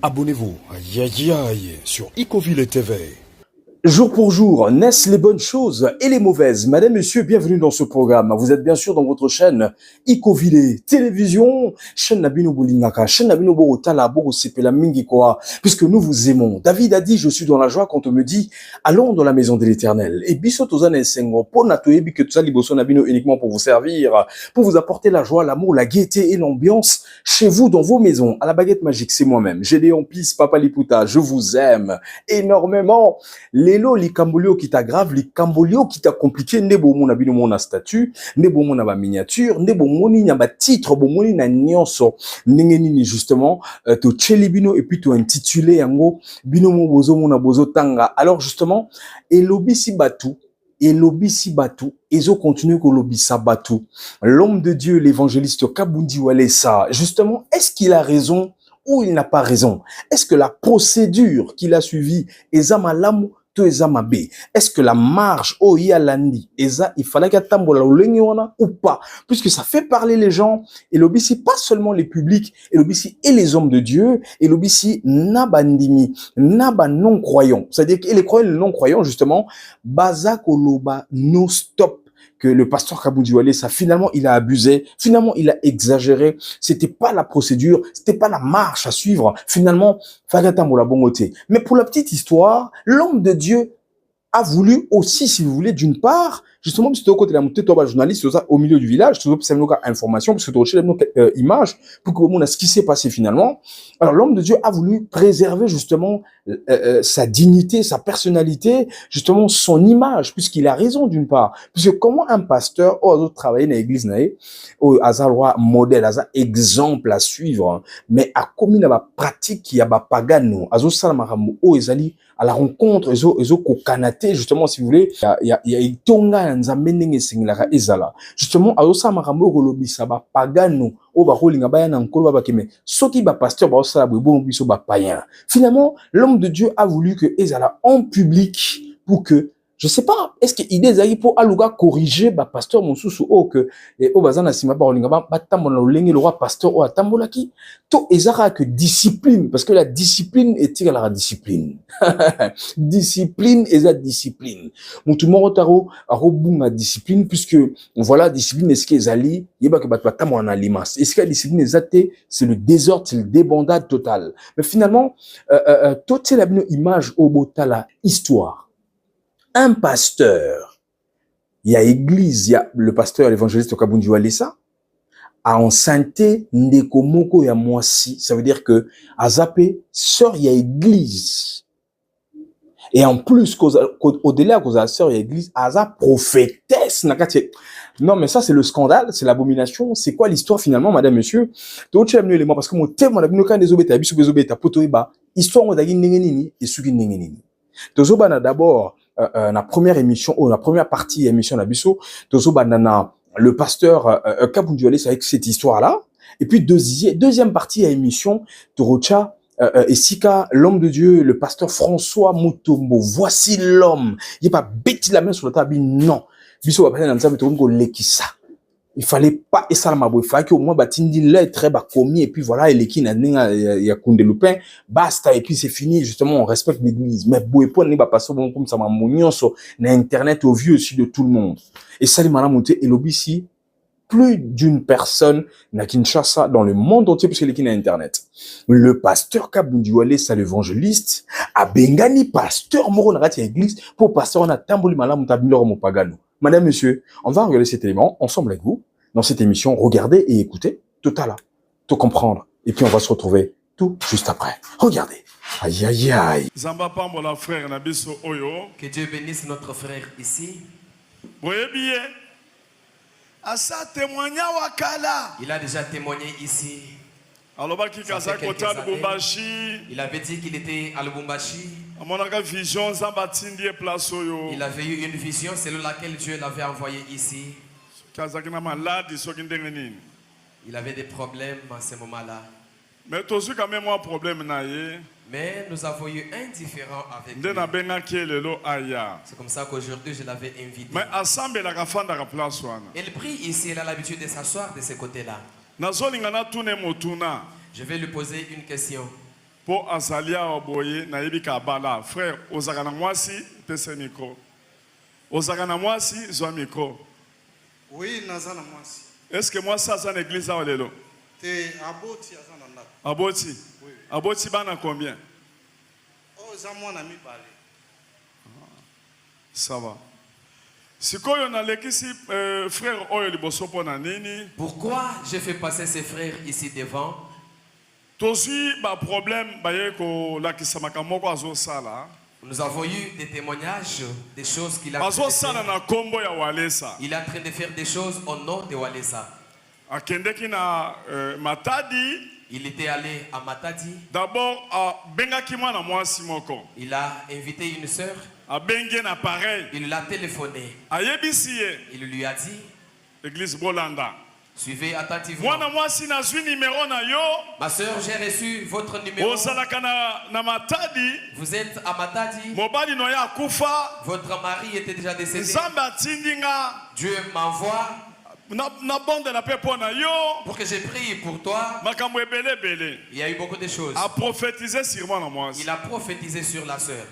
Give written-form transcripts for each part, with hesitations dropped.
Abonnez-vous, aïe aïe aïe, sur Icoville TV. Jour pour jour, naissent les bonnes choses et les mauvaises. Madame, monsieur, bienvenue dans ce programme. Vous êtes bien sûr dans votre chaîne Icoville Télévision, chaîne Nabino Bolingaka, chaîne Nabino Borotala, Borosepela Mingi Koa, puisque nous vous aimons. David a dit, je suis dans la joie quand on me dit, allons dans la maison de l'Éternel. Et Bissotozane Sengo, Ponatoe, Biketusa Liboso Nabino uniquement pour vous servir, pour vous apporter la joie, l'amour, la gaieté et l'ambiance chez vous, dans vos maisons. À la baguette magique, c'est moi-même. Gédéon Pis, Papa Liputa, je vous aime énormément. Lelo likambolio qui t'aggrave, likambolio qui t'a compliqué, nebo mon abino mon statut, nebo mon aba miniature, nebo moni na ba titre, bo moni na nyonso, ningeni justement, to chelibino et puis to intitulé yango, bino mo bozo tanga. Alors justement, elobi si batu, ezo continue ko lobi sabatu. L'homme de Dieu, l'évangéliste Kabundi Walesa, justement, est-ce qu'il a raison ou il n'a pas raison? Est-ce que la procédure qu'il a suivie est malamu? Est-ce que la marge Oyalandi Eza il fallait qu'à tambola ou pas? Puisque ça fait parler les gens et l'obisi pas seulement les publics et l'obisi et les hommes de Dieu et l'obisi nabandimi naba non croyants, c'est-à-dire que les croyants et les non croyants justement baza koloba no stop, que le pasteur Kabundi Walesa, finalement, il a abusé, finalement, il a exagéré, c'était pas la procédure, c'était pas la marche à suivre, finalement, Fagatambola Bongote. Mais pour la petite histoire, l'homme de Dieu a voulu aussi, si vous voulez, d'une part, justement, parce que côté de la montée, toi, journaliste, au milieu du village, tu as une information, parce que tu as une image, pour que vous ce qui s'est passé finalement. Alors, l'homme de Dieu a voulu préserver, justement, sa dignité, sa personnalité, justement, son image, puisqu'il a raison d'une part. Puisque comment un pasteur, au travailler dans l'église, au hasard modèle, hasard exemple à suivre, mais à commis la pratique qui a pagano, à salamarambo, au ezali, à la rencontre, ezo kokanate, justement, si vous voulez, il y a itonga nzamenenge singlara ezala. Justement, à osa marambo rolobi saba pagano, o ba rolinga ba yana nkolo ba keme. Soki ba pasteur ba osa ba bon biso ba païen. Finalement, l'homme de Dieu a voulu que ezala en public pour que, je sais pas, est-ce que idée ayi pour aluga corriger ba pasteur monsusu o que o bazana sima ba rolinga ba tambola lolenge le roi pasteur o atambola ki to ezara que discipline, parce que la discipline est égale à la discipline. Discipline et la discipline. Mutumoro taro arobunga discipline, puisque voilà, discipline est-ce que zali yeba que batamo en alimas. Est-ce que la discipline est c'est le désordre, c'est le débandade total. Mais finalement, tout c'est la image au botala histoire. Un pasteur, il y a église, il y a le pasteur, l'évangéliste Kabundi Walesa, a enceinte ndeko moko ya mwasi, ça veut dire que azapé sœur il y a église. Et en plus au-delà cause sœur il y a église, aza prophétesse nakati. Non mais ça c'est le scandale, c'est l'abomination. C'est quoi l'histoire finalement, madame, monsieur? Donc tu as amené les mots parce que mon thème on a bien quand des obéta biso bezobeta potoiba, histoire on a gagné nini et suki nini. Tozobana d'abord la première émission ou la première partie émission la biso, tozobana le pasteur Kabundi Walesa avec cette histoire-là. Et puis deuxième partie à émission, Torocha et Sika, l'homme de Dieu, le pasteur François Mutombo. Voici l'homme. Il n'est pas bêti la main sur le table. Non. Il fallait pas et ça il fallait qu'au moins batindi l'être très bas commis et puis voilà et qui n'a ya kunde lupin basta et puis c'est fini, justement on respecte l'église. Mais boepo n'est pas passé bon comme ça m'a mounion sur internet au vieux aussi de tout le monde. Et ça les malades monté et l'obisi plus d'une personne n'a Kinshasa dans le monde entier puisque l'équipe n'a internet. Le pasteur Kabundi Walesa, l'évangéliste, a bengani pasteur moro na rati église pour pasteur on a tamboli malade mutabilo mo pagano. Madame, monsieur, on va regarder cet élément ensemble avec vous dans cette émission. Regardez et écoutez, total, tout comprendre. Et puis on va se retrouver tout juste après. Regardez. Aïe, aïe, aïe. Que Dieu bénisse notre frère ici. Il a déjà témoigné ici. Il avait dit qu'il était à Lubumbashi. Il avait eu une vision selon laquelle Dieu l'avait envoyé ici. Il avait des problèmes à ce moment-là. Mais nous avons eu un différend avec lui. C'est comme ça qu'aujourd'hui je l'avais invité. Il prie ici, il a l'habitude de s'asseoir de ce côté-là. Je vais lui poser une question. Pour Azalia Oboye, Naïbi Kabala, frère, Ozagana Mwasi, pese micro. Ozagana Mwasi, zoa micro. Oui, Nazana Mwasi. Est-ce que moi ça, c'est une église à Olelo? Te Aboti Azana Ndak. Aboti? Oui. Aboti, bana combien? Oh, Zamwana mi parle. Ça va. Si on a l'église, frère, Oyo Liboso Pona Nini. Pourquoi j'ai fait passer ces frères ici devant? Tosi, ba problème, ba yeko la kisamaka moko azo sala. Nous avons eu des témoignages, des choses qu'il a Azo fait. sala na kombo ya Walesa. Il est en train de faire des choses au nom de Walesa. Akendeki na Matadi. Il était allé à Matadi. D'abord, bengaki mwana mwasi moko. Il a invité une sœur. Bengi na pareil. Il l'a téléphoné. Ayebisiye. Il lui a dit, Église Bolanda. suivez attentivement. Mwana mwasi na zwi numéro na yo. Ma sœur, j'ai reçu votre numéro. Ozalaka na Matadi. Vous êtes à Matadi. Mobali no ya kufa. Votre mari était déjà décédé. Nzambe atindinga. Dieu m'envoie Na bonde la paix pour na yo. pour que je prie pour toi. Makambo ebele bele. Il y a eu beaucoup de choses. A prophétiser sur moi na mwasi. Il a prophétisé sur la sœur.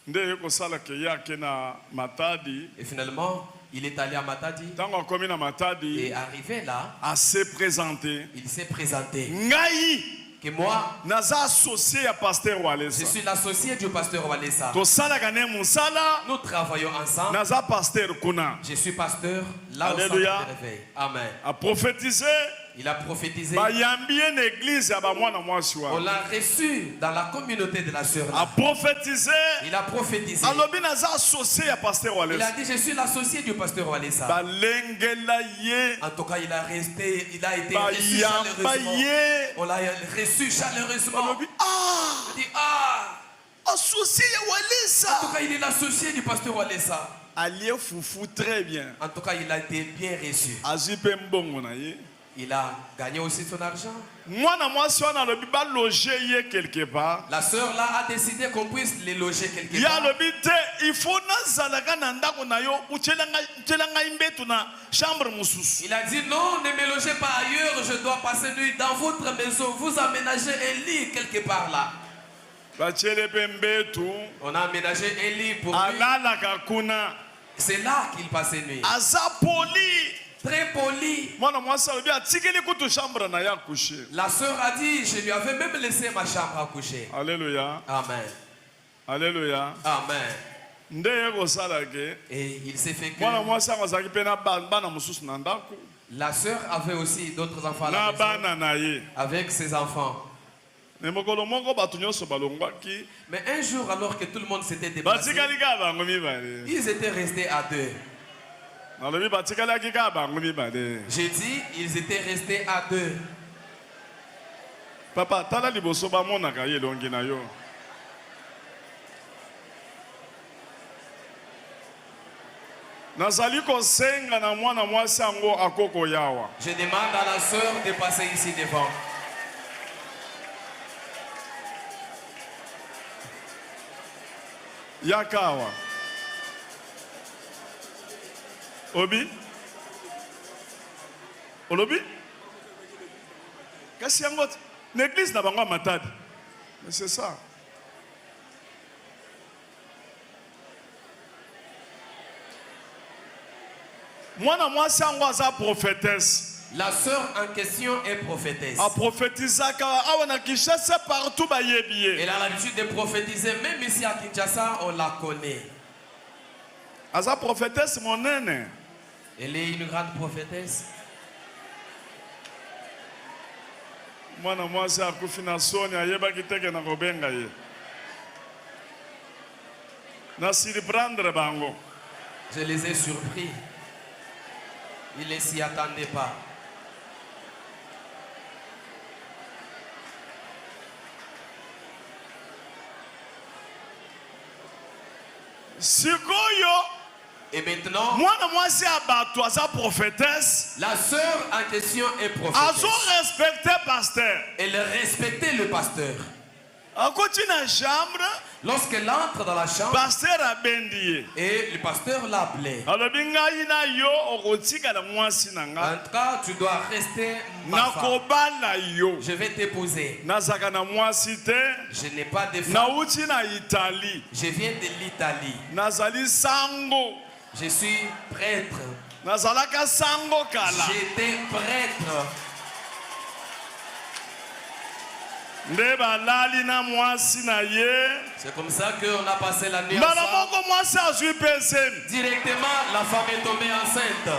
Nde ko sala ke ya ke na Matadi. Et finalement, il est allé à Matadi. Tango komi na Matadi. Et arrivé là, A se présenter. il s'est présenté. Ngai. Que moi, Naza associé à pasteur je Walesa. suis l'associé du pasteur Walesa. To sala gane musala. Nous travaillons ensemble. Naza pasteur kuna. Je suis pasteur là au centre de Alléluia. réveil. Amen. A prophétiser. Il a prophétisé. Ba yambi une église ya ba mwana mwasi On wa. l'a reçu dans la communauté de la sœur. A prophétiser. Il a prophétisé. Alobi naza associé à pasteur Il a Walesa. dit, je suis l'associé du pasteur Walesa. Ba lengela ye. En tout cas, il a été Ba reçu yamba chaleureusement. ye. On l'a reçu chaleureusement. Alobi Il dit, ah! associé à En Walesa. tout cas, il est l'associé du pasteur Walesa. Allié foufou très bien. En tout cas, il a été bien reçu. Azipe mbongo na ye. Il a gagné aussi son argent. Mwana mwasi wana alobi ba loger ye quelque part. La sœur là a décidé qu'on puisse les loger quelque Ya part. alobi te il faut nazalaka na ndako na yo utelanga imbetu na chambre mususu. Il a dit non, ne me logez pas ailleurs, je dois passer nuit dans votre maison. Vous aménagez un lit quelque part là. Bachele pe mbetu. On a aménagé un lit pour lui. Alalaka kuna. C'est là qu'il passait nuit. Aza poli. Très poli. Mwana mwasi alobi atikeli kutu chambre na ya coucher. La sœur a dit, je lui avais même laissé ma chambre à coucher. Alléluia. Amen. Alléluia. Amen. Nde ye kosala ke. Et il s'est fait que Mwana mwasi yango azalaki mpe na bana mosusu na ndako. la sœur avait aussi d'autres enfants à Na la maison, bana na ye. avec ses enfants. Me mokolo moko bato nyonso balongwaki. Mais un jour, alors que tout le monde s'était déplacé, Batikali kaka bango mibale. ils étaient restés à deux. Nalobi batikalaki kaka bango mibale. J'ai dit, ils étaient restés à deux. Papa, tala liboso bamonaka ye elongi na yo. Nazali kosenga na mwana mwasi yango akoko yawa. Je demande à la sœur de passer ici devant. Yakawa. Obi? Olobi? Kasi yango l'église na bango ya Matadi. Mais c'est ça. Mwana mwasi yango aza prophétesse. La sœur en question est prophétesse. A prophétisaka awa na Kinshasa partout bayebi ye. Elle a l'habitude de prophétiser, même ici à Kinshasa, on la connaît. Aza prophétesse monene. Elle est une grande prophétesse. Mwana mwasi akufi na soni ayebaki teke na kobenga ye. Na surprendre bango. Je les ai surpris. Ils ne s'y attendaient pas. Sikoyo. Et maintenant, Mwana mwasi abato aza prophétesse. la sœur en question est Azo prophétesse. respecté pasteur. Elle respectait le pasteur. Akoti na chambre Lorsqu'elle entre dans la chambre, pasteur abendi et le pasteur l'a appelé. alobi ngai na yo okotikala mwasi na En nga tout cas, tu dois rester ma femme. nakobala yo Je vais t'épouser. nazaka na mwasi te Je n'ai pas de femme. nauti na Italie Je viens de l'Italie. nazali sango Je suis prêtre. nazalaka sango kala J'étais prêtre. nde balali na mwasi na ye C'est comme ça qu'on a passé la nuit mbala ensemble. moko mwasi azwi pesemi Directement, la femme est tombée enceinte.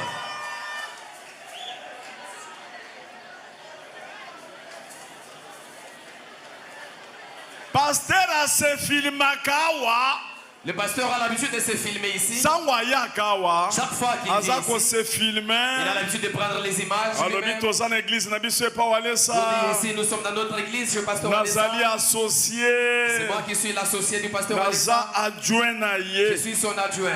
pasteur asefilmaka awa Le pasteur a l'habitude de se filmer ici. sango ayaka awa Chaque fois qu'il aza vient ici, kosefilme il a l'habitude de prendre les images. alobi lui-même. toza na eglize na biso epa Vous walesa dites ici, nous sommes dans notre église, je pasteur Walesa. nazali C'est associé moi qui suis l'associé du pasteur naza Walesa. adjoint na Je ye suis son adjoint.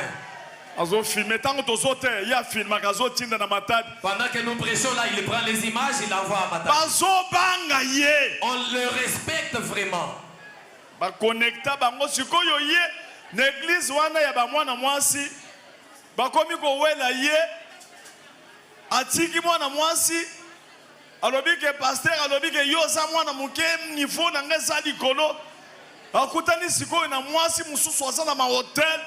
azofilme ntango tozo te ye afilmaka azotinda na matadi Pendant que nous prêchons là, il prend les images, il envoie à Matadi. bazobanga ye On le respecte vraiment. bakonekta bango sikoyo ye na eglize wana ya bamwana mwasi bakomi kowela ye atiki mwana mwasi alobi ke paster alobi ke yo oza mwana moke nivo na nga eza likolo akutani sikoyo na mwasi mosusu aza na mahotel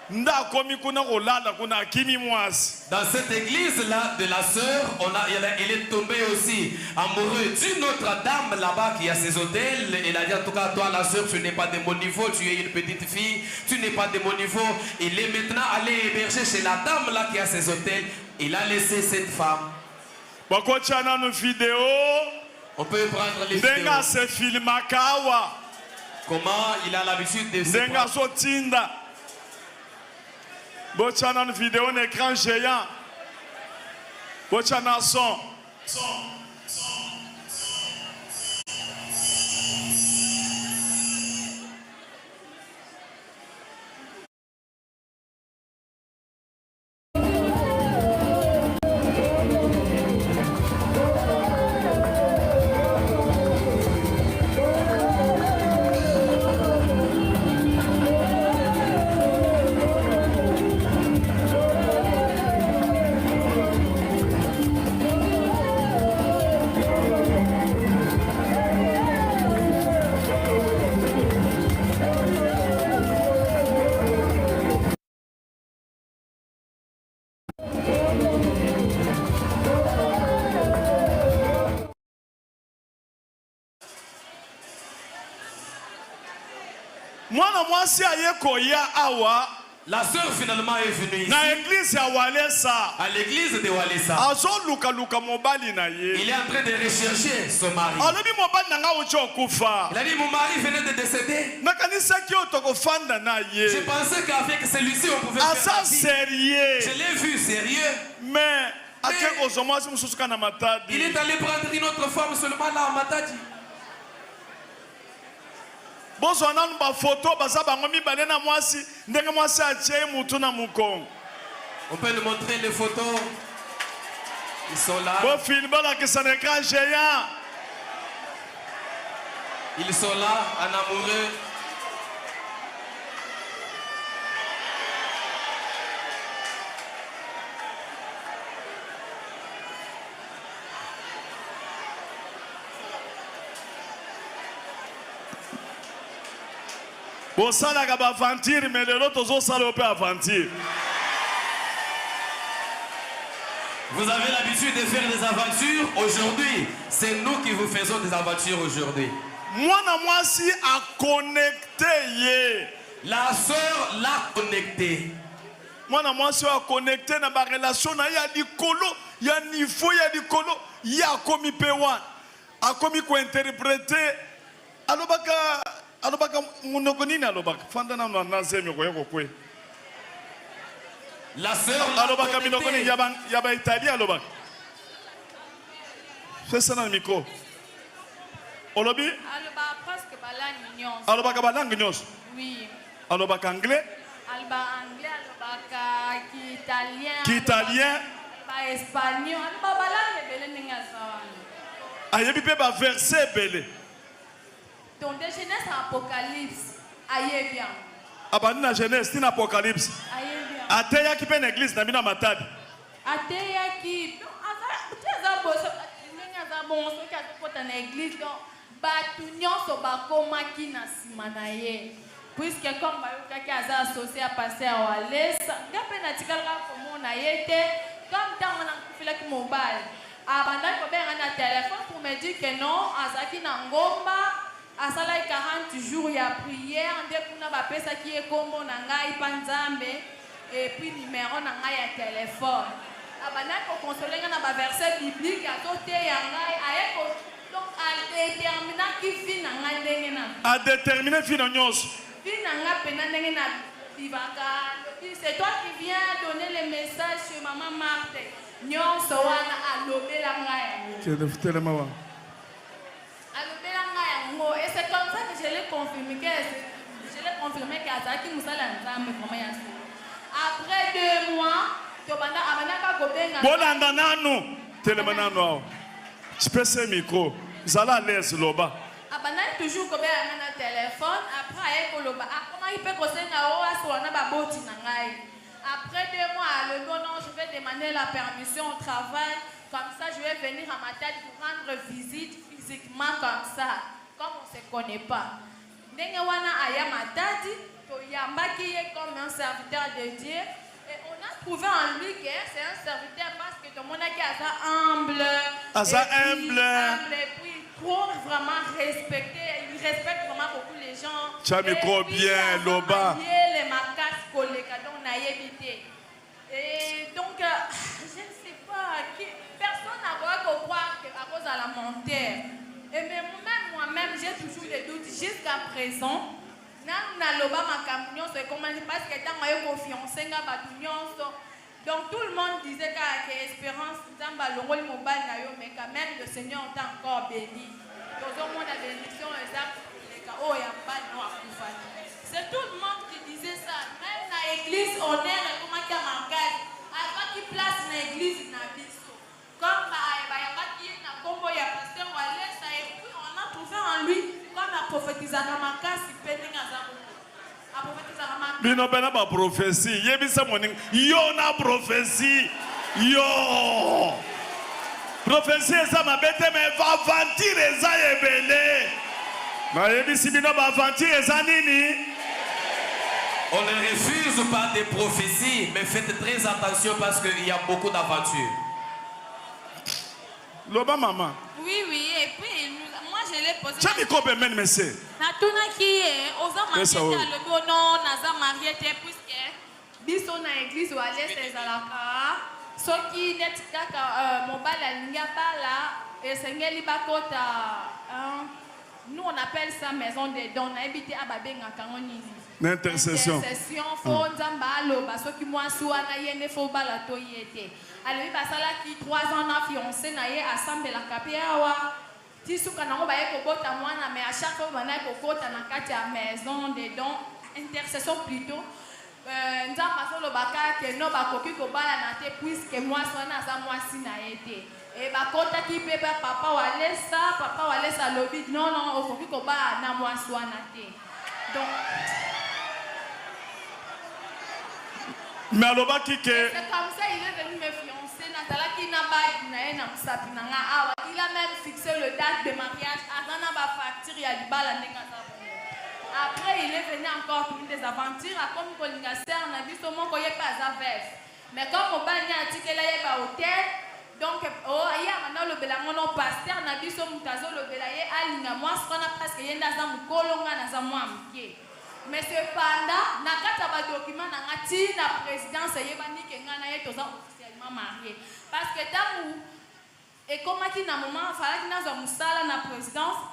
nde akomi kuna kolala kuna akimi mwasi. Dans cette église-là de la sœur, elle est tombée aussi amoureuse d'une autre dame là-bas qui a ses hôtels. Elle a dit en tout cas, toi la sœur, tu n'es pas de mon niveau, tu es une petite fille, tu n'es pas de mon niveau. Il est maintenant allé héberger chez la dame là qui a ses hôtels. Il a laissé cette femme. bakotiana no vidéo On peut prendre les ndenga vidéos. se filmaka awa Comment il a l'habitude de se ndenga prendre. azotinda botiana no vidéo na écran géant botiana son mwana mwasi aye koya awa La sœur finalement est venue ici, na église ya walesa à l'église de Walesa. azolukaluka mobali na ye Il est en train de rechercher son mari. alobi mobali na nga uti okufa Il a dit, mon mari venait de décéder. nakanisaki oyo tokofanda na Je ye pensais qu'avec celui-ci, on pouvait faire aza la vie. sérieux Je l'ai vu sérieux. mais ake kozwa mwasi mosusu ka na Il matadi est allé prendre une autre femme seulement là à Matadi. bozwa nanu bafoto baza bango mibale na mwasi ndenge mwasi atie mutu na mukongo On peut nous montrer les photos. Ils sont là. bofilme balakisa na écran géant Ils sont là, en amoureux. bosalaka baaventure mais lelo tozosala yo mpe aventure Vous avez l'habitude de faire des aventures. Aujourd'hui, c'est nous qui vous faisons des aventures aujourd'hui. mwana mwasi aconnecte ye La sœur l'a connecté. mwana mwasi oyo aconnecte na barelation na ye ya likolo ya niveau ya likolo ye akomi mpe wana akomi kointerprete alobaka monoko nini alobaka fanda nano nazemi okoya kokwe La sœur l'a alobaka minoko nini connecté. ya baitalie alobaka fesa na micro olobi Alba presque balangi nyonso. alobaka balangue nyonso Oui. alobaka anglais Alba anglais, alobaka kiitalien. kiitalien Ba espagnol, alba balangi ebele ndenge aza wana. ayebi mpe baverse ebele Donc de Genèse à Apocalypse. Aye bien. Abandi na Genèse, tin Apocalypse. Aye bien. Ateya ki pe na église na bino matadi. Ateya ki. Aza boso. Ndenge aza bon soki azokota na église donc bato nyonso bakomaki na nsima na ye. Puisque comme bayokaki aza associé à passer à Walesa, nga mpe natikalaka komona ye te comme ntango nakufilaki mobali. Abandaki kobenga na téléphone pour me dire que non, azalaki na ngomba. Asalai 40 jours ya prière nde kuna bapesaki ye kombo na ngai pa Nzambe et puis numéro na ngai ya téléphone. Abandaki kokonsole nga na baverset biblique azoteya ngai aye donc adeterminaki vi na ngai ndenge na Adéterminé fi na nyonso. vi na ngai pena ndenge na bibaka. C'est toi qui viens donner le message sur maman Marthe. Nyonso wana alobela ngai. Telema wa. Et c'est comme ça que je l'ai confirmé qu'Azaki Moussala Nzambe vraiment ya so. Après 2 mois, tobanda abanaka kobenga. Bolanda nanu. Telema nanu. Spécial micro. Zala l'aise loba. Abanaka toujours kobenga na téléphone. Après aye koloba. Comment il peut kosenga o aswana baboti na ngai. Après 2 mois, le bon non, je vais demander la permission au travail. Comme ça, je vais venir à ma tête pour rendre visite physiquement comme ça. Comme on ne se connaît pas. Nengewana aya matadi, toyambaki ye comme un serviteur de Dieu. Et on a trouvé en lui que c'est un serviteur parce que tout le monde a humble. Humble. Et puis trop vraiment respecté. Il respecte vraiment beaucoup les gens. Chamiko bien, Loba. Les marcas collègues, donc on a évité. Et donc, je ne sais pas, personne n'a pas croire qu'à cause de la montée. Et même moi-même, j'ai toujours des doutes jusqu'à présent. Parce que tant que je fiancé, donc tout le monde disait que Espérance, mais quand même le Seigneur est encore béni. Tout le monde a bénédiction, c'est tout le monde qui disait ça. Même dans l'église, on est comment qu'il y a marqué. Avant qu'il place l'église, comme on a trouvé en lui comme la prophétise à Namakasi, Bino bena ba prophétie. Yebisa morning. Yo na prophétie. Yo. Prophétie ça m'a bête mais va aventure ça ebele. Ma yebisi bino ba aventure ça nini? On ne refuse pas des prophéties, mais faites très attention parce qu'il y a beaucoup d'aventures. Loba maman. Oui, oui, et puis moi je l'ai posé. Chami kobe men messe. Natuna qui est aux hommes mariés le bonon, naza marié puisque biso na église ou à l'est des alaka. Ce qui n'est kaka mobile alinga bala et sengeli bakota. Nous on appelle ça maison des dons. On a habité à Babenga Kangoni. L'intercession. Intercession, faut nzamba aloba soki mwasi wana ye ne faut bala to yete. Alors basala ki 3 ans na fiancé na ye assemble la kapiawa. Tisuka nango ba ye kobota mwana mais à chaque fois bana kokota na kati ya maison des dons, intercession plutôt. Nzamba solo baka ke no bakoki kobala na te puisque mwasi wana za mwasi na yete. Et bakota ki pe papa walesa lobi non okoki kobala na mwasi wana te. Donc mais alors qui que c'est comme ça il est venu me fiancer Natala qui n'a pas il a même fixé le date de mariage avant ba facture ya libala ndeka ça. Après il est venu encore pour des aventures comme kolinga ser na biso moko ye pas à vef. Mais comme on bani atikela ye ba hôtel donc il y a maintenant le belangono pasteur na biso mutazo le belaye alinga moi sona presque yenda za mukolonga na za mwamke. Mais cependant, na kata ba document na ngati na présidence yebani ke ngana ye toza officiellement marié. Parce que tant et comme qui na moment fallait na zo musala na présidence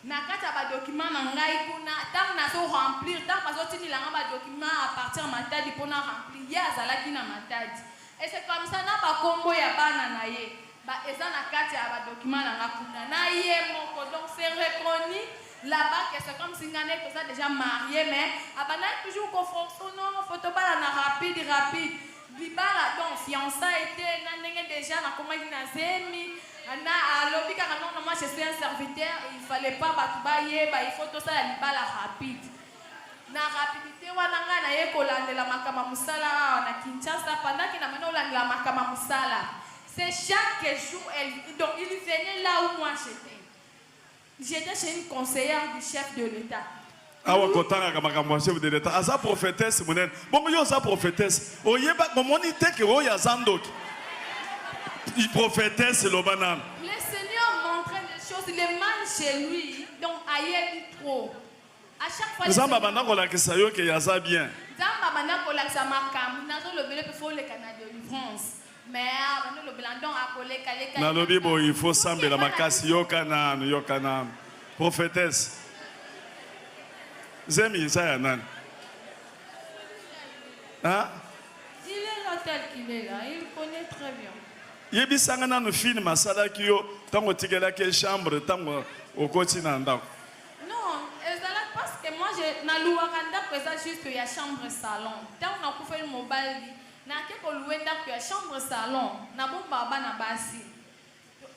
na kata ba document na ngai kuna tant na so remplir tant pas otini la ba document à partir matadi pona remplir ya zalaki na matadi. Et c'est comme ça na ba kombo ya bana na ye. Ba eza na kata ya ba document na ngakuna na ye moko donc c'est reconnu. Là-bas, c'est comme si on était déjà marié, mais on a toujours confronté, non, photo pas rapide. Libala, donc, fiançailles était, déjà, on a commencé à zémi, on a lobby car non, moi je suis un serviteur, il fallait pas battre, il faut tout ça, libala rapide. na rapidité wana nga na ye kolandela makama musala awa na Kinshasa pendant que na mena olandela makama musala. C'est chaque jour donc il venait là où moi j'étais. J'étais chez une conseillère du chef de l'État. Awa kotanga kama chef de l'État. Asa prophétesse monen. Bon yo sa prophétesse. Oyeba momoni teke oya zandoki. Il prophétesse le banane. Le Seigneur montrait des choses, il est mal chez lui, donc ailleurs trop. À chaque fois, Zamba banako la kisayo ke yaza bien. Zamba banako la kisamakam, nazo le bele pour le Canada de France. Mais avant le blandon a collé calé. Na lobi bo il faut sambe la makasi yo kana prophétesse. Zemi ça ya nan. Hein? Il est là tel qu'il est là, il connaît très bien. Yebi sangana no film masala kiyo tango tikela ke chambre tango okoti na ndako. Non, parce que moi je na louakanda présent juste il y a chambre salon. Tant on a fait le mobile na ke ko louer ndako ya chambre salon na bon baba na basi.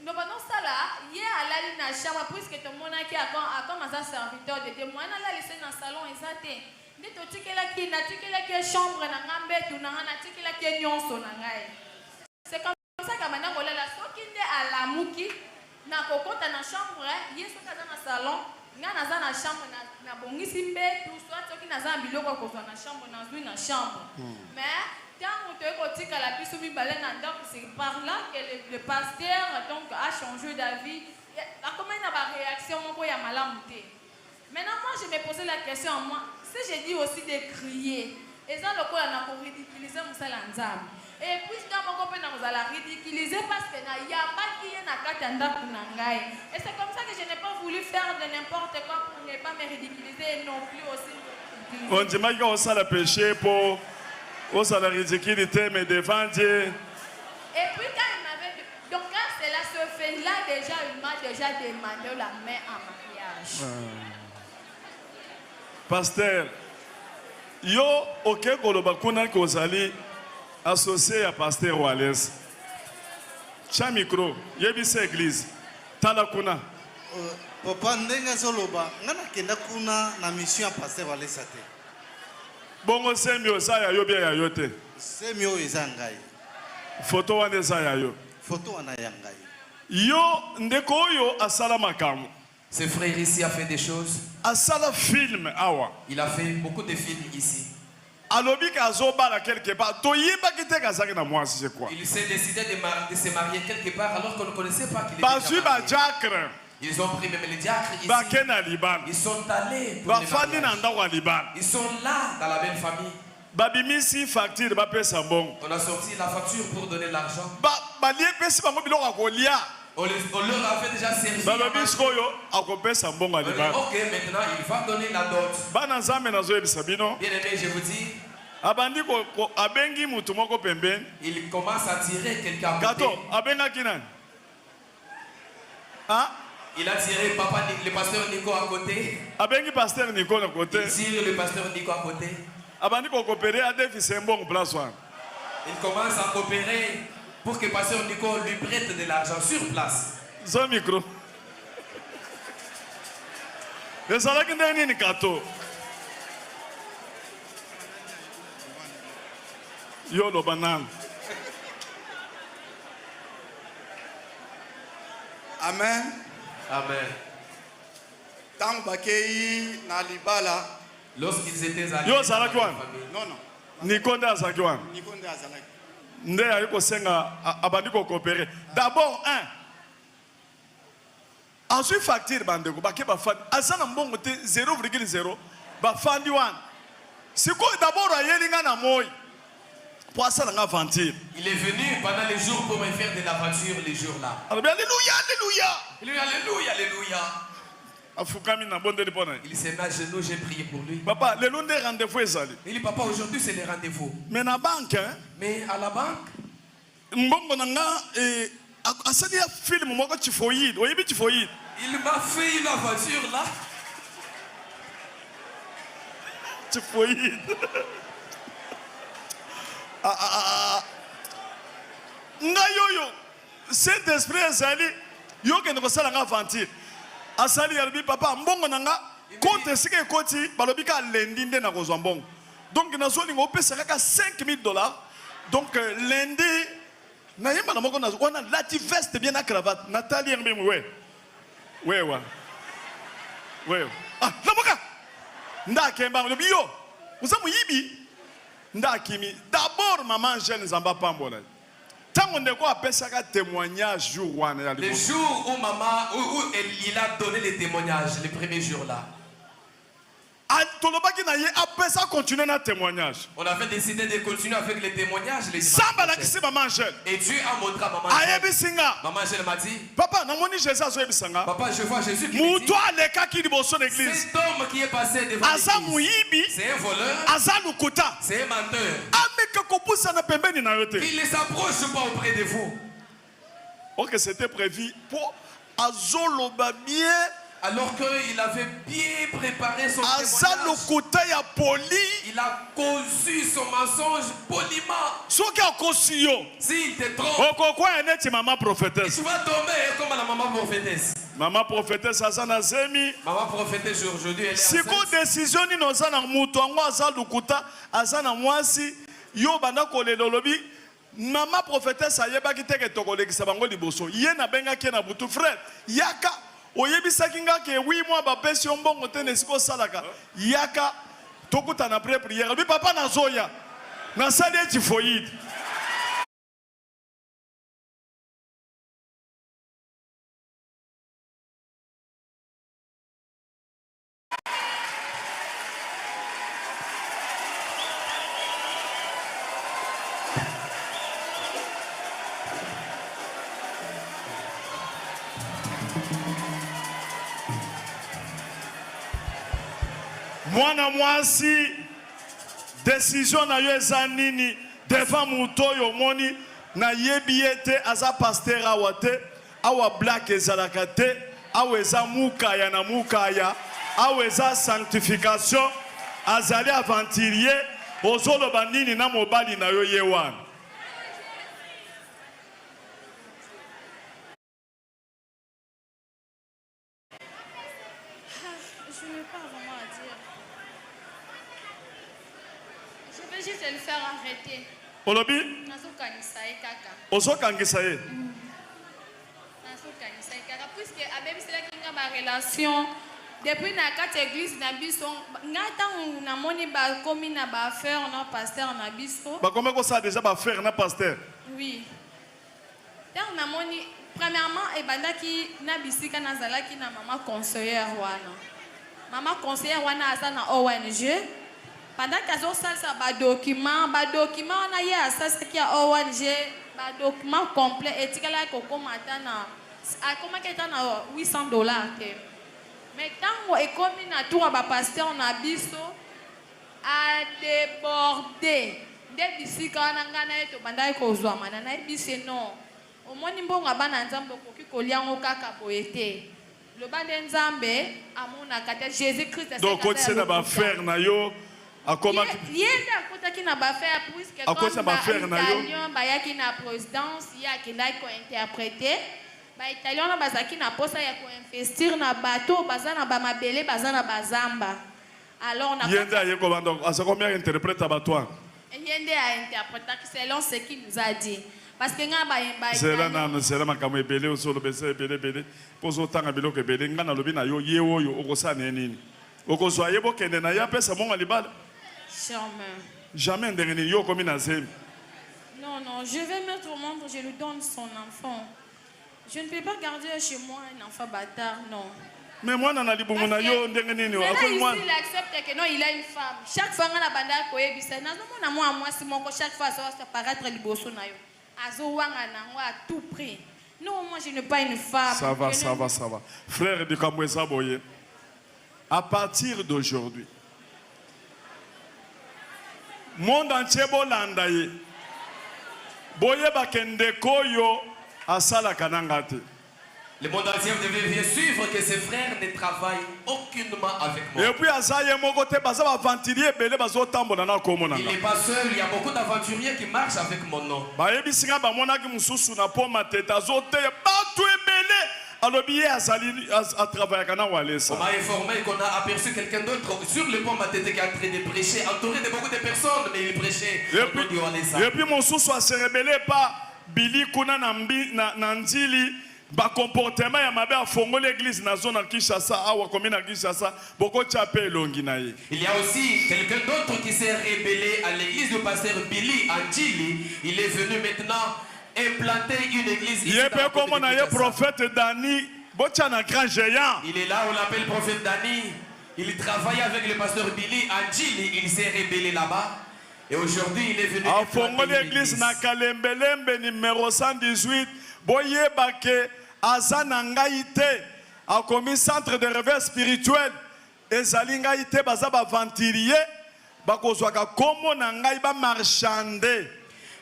Donc pendant ça là, hier alali na chambre puisque tout le monde qui a comme un serviteur de témoin na laissé dans salon exacté. Ndi to tikela ki chambre na ngambe tu na tikela ki nyonso na ngai. C'est comme ça que maintenant on la soki nde alamuki na kokota na chambre yeso kaza na salon nga naza na chambre na bongisi mbe tout soit soki naza biloko kozwa na chambre na zui na chambre mais tant que kotika la biso mibale na ndako c'est par là que le pasteur donc a changé d'avis a comment na ba réaction moko ya malamu te. Maintenant moi je me posais la question à moi si j'ai dit aussi de crier et ça le quoi na ko ridiculiser musala nzambe. Et puis, dans mon copain, vous allez ridiculiser parce qu'il n'y a pas qui est na katanda kunangai. Et c'est comme ça que je n'ai pas voulu faire de n'importe quoi pour ne pas me ridiculiser et non plus aussi. On dit qu'on ça le péché pour ça la ridiculité, mais devant Dieu. Et puis, quand il m'avait dit, donc quand cela se fait là, déjà, il m'a déjà demandé la main en mariage. Pasteur, yo, ok, kolobakuna kozali. Associé à Pasteur Wallace. Cha micro, yebisa église. Tala kuna. Papa ndenga zoloba, ngana kenda kuna na mission ya Pasteur Wallace te. Bongo semio sa ya yo bia ya yo te. Semio ezangai. Photo wane sa ya yo. Photo wana yangai. Yo ndeko yo asala makamu. Ce frère ici a fait des choses. Asala film awa. Il a fait beaucoup de films ici. Alobi kazobala quelque part. Toyeba kite kazaki na moi c'est quoi? Il s'est décidé de se marier quelque part alors qu'on ne connaissait pas qu'il était Basu ba marié. diacre. Ils ont pris même les diacres ici. Ba kena Liban. Ils sont allés pour Ba les fandi na mariages. ndako Liban. Ils sont là dans la même famille. Babimisi facture ba pesa bon. On a sorti la facture pour donner l'argent. Ba lié pesi bango biloko akolia. On leur avait déjà servi. Balobi skoyo akopesa mbongo On dit, Liban. ok, maintenant il va donner la dot. Bana nzambe nazo yebisa bino. Bien aimé, je vous dis, Abandi ko abengi mutu moko pembeni. il commence à tirer quelqu'un à côté. Kato abenga kinani? Hein? Il a tiré papa, le pasteur Nico à côté. Abengi pasteur Nico na côté. Il tire le pasteur Nico à côté. Abandi ko coopérer a defi sembong place one. Il commence à coopérer pour que pasteur Nico lui prête de l'argent sur place. Zo micro. Ezalaki ndenge nini kato? Yo lo banan. Amen. Amen. Tant bakei na libala. Lorsqu'ils étaient allés Yo dans zalaki la wana. Non non. Niko nde azalaki wana. Niko nde azalaki. Nde ayi kosenga abandi ko coopérer. D'abord azwi facture bandeko bake bafandi aza na mbongo te 0,0 bafandi wana. Sikoyo d'abord ayelinga na moi. Pour asala nga aventure. Il est venu pendant les jours pour me faire de l'aventure les jours-là. Alléluia, alléluia. Alléluia, alléluia, alléluia. Afukami na bonde de pona. Il s'est mis à genoux, j'ai prié pour lui. Papa, le long des rendez-vous ezali. Il dit, papa, aujourd'hui c'est les rendez-vous. Mais na banque, hein? Mais à la banque, Mbongo nanga asali ya film moko typhoïde. Oyebi typhoïde. il m'a fait une aventure là. Typhoïde. Nga yoyo cet esprit ezali yo kende kosala nga aventure asali yalbi papa mbongo nanga Compte ce que koti balobika lundi nde na kozwa mbongo. Donc nazo lingo pesa kaka $5,000. Donc lundi na yemba na moko nazo on a la veste bien na cravate. Nathalie ngbe ouais. Ouais. Ah, la moka. Nda kemba lobi yo. Uzamu yibi. Nda kimi. D'abord maman jeune zamba pambola. Tant on quoi appelle ça un témoignage jour où le jour où maman il a donné les témoignages les premiers jours là. On avait décidé de continuer avec les témoignages. Et Dieu a montré à maman. Maman Angèle m'a dit, papa, je vois Jésus qui me dit, cet homme qui est passé devant l'église, c'est un voleur, c'est un menteur. Il ne s'approche pas auprès de vous. Ok, c'était prévu pour Azoloba bien. Alors qu'il avait bien préparé son témoignage, il a conçu son mensonge poliment. S'il te trompe, tu vas tomber comme la maman prophétesse. Maman prophétesse, maman prophétesse aujourd'hui, elle est si décision ni nozana mutu ango azalukuta azana mwasi yo banda kolelolobi maman prophétesse ayebaki teke tokolekisa bango liboso ye na bengaki na butu frère yaka oyebisaki nga ke 8 mois bapesi yo mbongo te nesiko salaka yaka tokuta na prière bi papa nazoya nasali etifoyide. Mwana mwasi décision na yo eza nini devant muto yo moni na yebi ete aza pasteur awa te awa black ezalaka te awa eza mukaya na mukaya awa eza sanctification azali aventurier ozoloba nini na mobali na yo ye wana. Juste le faire arrêter. Olobi? Ozokangisa ye. Puisque avec cela qui a ma relation depuis na quatre églises na biso ngata na moni ba komi na ba faire na pasteur na biso. Ba comment ça déjà ba faire na pasteur? Oui. Donc na moni premièrement e bandaki na bisika na zalaki na maman conseillère wana. Maman conseillère wana asa na ONG. Pendant qu'ils ont ça, document, on a eu ça, c'est qu'il y a ONG, document complet, et tu as comment $800. Mais quand on est commis à tout, on pasteur, on a biso à déborder. Dès ici, quand on a gagné, on a kozwa, on a dit non. Au moins, on a ban ensemble qui collier au kaka poété. Le ban ensemble, à mon akate Jésus-Christ. Donc, quand c'est d'abord faire na yo. Comment il y a côté qui n'a pas fait puisque comme italien bayaki na présidence il y a qui n'a ko interpréter ba italien na bazaki na posa ya ko investir na bateau bazana ba mabele bazana bazamba alors on a yenda yeko donc à ce combien interprète bateau yende a interpréter selon ce qu'il nous a dit parce que nga ba c'est là na c'est là makamo ebele osolo bese ebele poso tanga biloko ebele ngana lobi na yo yewo yo okosana nini okozwa yebo kende na ya pesa monga libala. Jamais yo comme non, je vais mettre au monde, je lui donne son enfant. Je ne peux pas garder chez moi un enfant bâtard, non. Mais moi, je n'ai pas yo il accepte que non, il a une femme. Chaque fois, on a banda koyebisa. Chaque fois, ça va paraître liboso na yo. Azo wanga na à tout prix. Non, moi, je n'ai pas une femme. Ça va. Frère de Kamweza Boye, à partir d'aujourd'hui, monde entier bolanda ye boye bakende koyo asala kananga te. Le monde entier devait bien suivre que ses frères ne travaillent aucunement avec moi. Et puis azaye moko te baza aventurier belé bazo tambola na komona. Il n'est pas seul, il y a beaucoup d'aventuriers qui marchent avec mon nom. Ba yebisinga ba monaki mususu na poma teta zo te batu ebele alobi azali à travailler kana On walesa. m'a informé qu'on a aperçu quelqu'un d'autre sur le pont Matete qui est en train de prêcher, entouré de beaucoup de personnes, mais il prêchait au nom du Walesa. Et puis mon sous a se rebellé pas Billy kuna na ndili ba comportement ya mabe afongo l'église na zone Kinshasa awa commune na Kinshasa boko chapé elongi na ye. Il y a aussi quelqu'un d'autre qui s'est rébellé à l'église du pasteur Billy Anjili. Il est venu maintenant implanter une église ici. Il est peu comme on a prophète Dani bochana grand géant. Il est là, on l'appelle prophète Dani. Il travaille avec le pasteur Billy Anjili. Il s'est rébellé là-bas. Et aujourd'hui, il est venu afongo l'église na Kalembelembe numéro 118 boyeba ke azana ngai te a commis centre de réveil spirituel ezali ngai te baza ba ventilier bakozwaka komo na ngai ba marchander.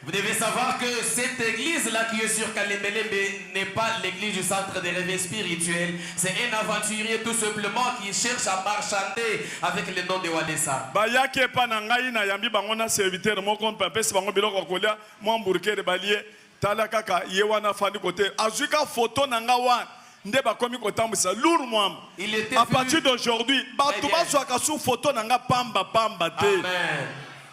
Vous devez savoir que cette église-là qui est sur Kalembelembe n'est pas l'église du centre de réveil spirituel. C'est un aventurier tout simplement qui cherche à marchander avec le nom de Walesa. Bayake pa na ngai na yambi bango na serviteur moko mpapesi bango biloko kolia mwa mburkere balie tala kaka ye wana fandi kote azuka photo na nga wana nde bakomi kotambisa lourd mwamba. À partir d'aujourd'hui bato bazwaka su photo na nga pamba te. Amen.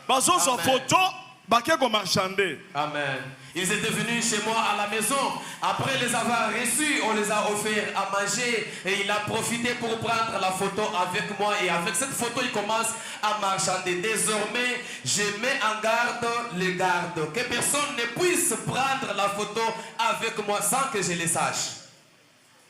Bazozwa photo bakeko marchander. Amen. Ils étaient venus chez moi à la maison. Après les avoir reçus, on les a offert à manger. Et il a profité pour prendre la photo avec moi. Et avec cette photo, il commence à marchander. Désormais, je mets en garde les gardes. Que personne ne puisse prendre la photo avec moi sans que je le sache.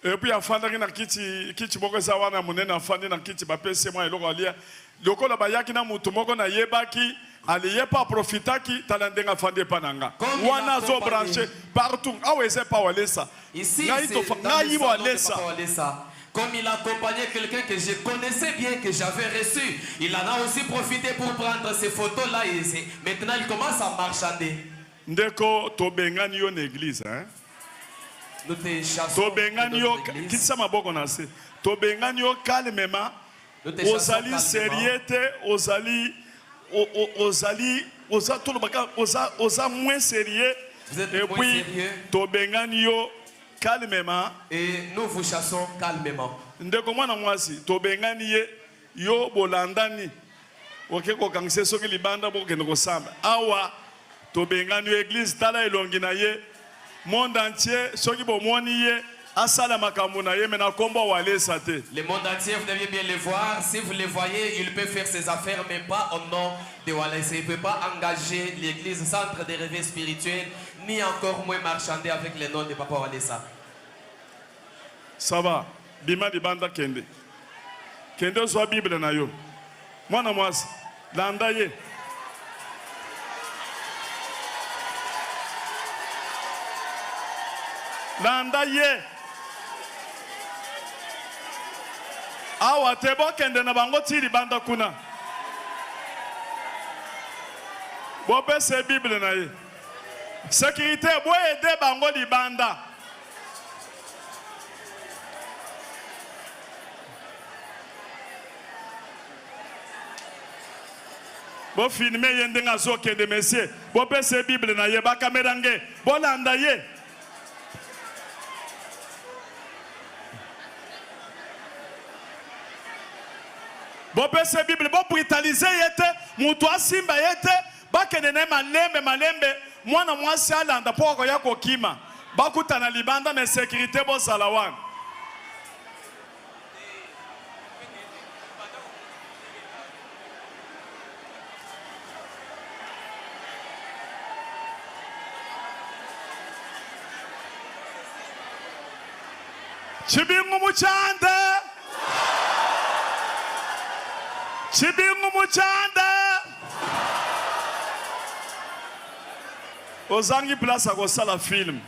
Et puis, afandaki na kiti moko eza wana monene afandi na kiti bapesi moi eloko alia. Lokola bayaki na mutu moko na yebaki aliye pa profitaki talandenga fande pananga. Wana zo branché partout. Ah ouais, c'est pas Walesa. Ici, c'est Walesa. Comme il accompagnait quelqu'un que je connaissais bien, que j'avais reçu, il en a aussi profité pour prendre ces photos-là. Maintenant, il commence à marchander. Ndeko tobengani yo l'église, hein? Nous te chassons. Tobengani yo kitsa maboko na se. Tobengani yo calmement. Ozali sérieux, oza moins sérieux. Et puis tobengani yo calmement. Et nous vous chassons calmement. Ndeko mwana mwasi tobengani ye yo bolandani. Oke ko kangise soki libanda bo kende ko samba. Awa tobengani yo église tala elongi na ye monde entier soki bo moni ye asala makambo na ye mena kombo Walesa te. Le monde entier, vous devez bien le voir. Si vous le voyez, il peut faire ses affaires, mais pas au nom de Walesa. Il ne peut pas engager l'église centre de réveil spirituel, ni encore moins marchander avec le nom de Papa Walesa. Ça va. Bima di banda kende. Kende soit Bible na yo. Mwana mwasi. Landa ye. Landa ye. Awa tebo kende na bango tiri banda kuna. Bope se Bible na ye. Sécurité boye aider bango di banda. Bo filmer yende nga zo kende monsieur. Bope se Bible na ye ba caméra nge. Bo landa ye. Bope se Bible bo brutaliser yete mutu asimba yete bakene ne malembe mwana mwasi alanda poko ya kokima bakutana libanda na sécurité bo salawan Chibingu muchanda Chibingu muchanda Ozangi place à kosala film.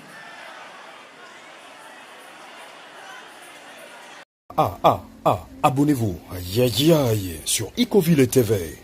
Abonnez-vous à Yaya sur Icoville TV.